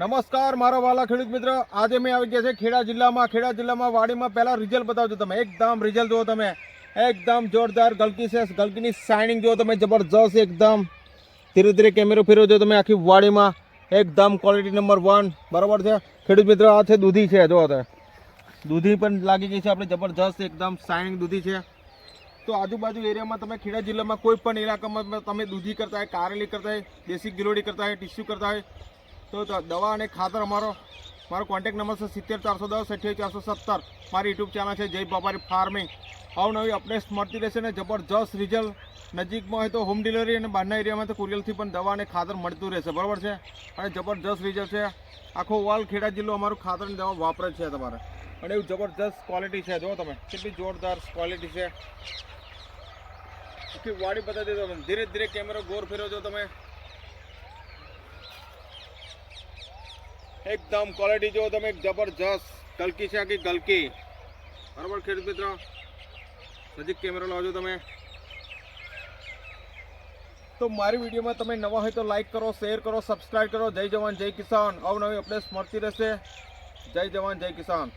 નમસ્કાર મારા વાલા ખેડૂત મિત્ર, આજે મેં આવી ગયા છે ખેડા જિલ્લામાં વાડીમાં પહેલા રિઝલ્ટ બતાવજો તમે. એકદમ રિઝલ્ટ જુઓ તમે, એકદમ જોરદાર ગલકી છે. ગલકીની શાઇનિંગ જુઓ તમે, જબરજસ્ત એકદમ. ધીરે ધીરે કેમેરો ફેરવજો તમે આખી વાડીમાં. એકદમ ક્વોલિટી નંબર 1 બરાબર છે ખેડૂત મિત્ર. આ છે દૂધી છે, જુઓ તમે દૂધી પણ લાગી ગઈ છે આપણે, જબરજસ્ત એકદમ શાઇનિંગ દૂધી છે. તો આજુબાજુ એરિયામાં તમે ખેડા જિલ્લામાં કોઈ પણ ઇલાકામાં તમે દૂધી કરતા હોય, કારેલી કરતા હોય, દેશી ગિલોડી કરતા હોય, ટીસ્યુ કરતા હોય તો દવા અને ખાતર મારો કોન્ટેક્ટ નંબર છે 70 410 88 470. મારી યુટ્યુબ ચેનલ છે જય બાપારી ફાર્મિંગ. અવનવી અપડેટ્સ મળતી રહેશે ને જબરજસ્ત રિઝલ્ટ. નજીકમાં હોય તો હોમ ડિલિવરી અને બહારના એરિયામાં તો કુરિયરથી પણ દવા અને ખાતર મળતું રહેશે, બરાબર છે. અને જબરજસ્ત રિઝલ્ટ છે. આખો વાલ ખેડા જિલ્લો અમારું ખાતરની દવા વાપરે છે તમારે, અને એવું જબરજસ્ત ક્વોલિટી છે. જો તમે કેટલી જોરદાર ક્વોલિટી છે. આખી વાડી બતાવી દો તમે. ધીરે ધીરે કેમેરો ગોર ફેરવજો તમે. એકદમ ક્વોલિટી જો તમે, જબરજસ્ત ગલકી છે આખી ગલકી, બરાબર ખેડૂત મિત્રો. નજીક કેમેરો લાવજો તમે. તો મારી વિડીયોમાં તમે નવા હોય તો લાઈક કરો, શેર કરો, સબસ્ક્રાઈબ કરો. જય જવાન જય કિસાન. અવનવી અપડેટ્સ મળતી રહેશે. જય જવાન જય કિસાન.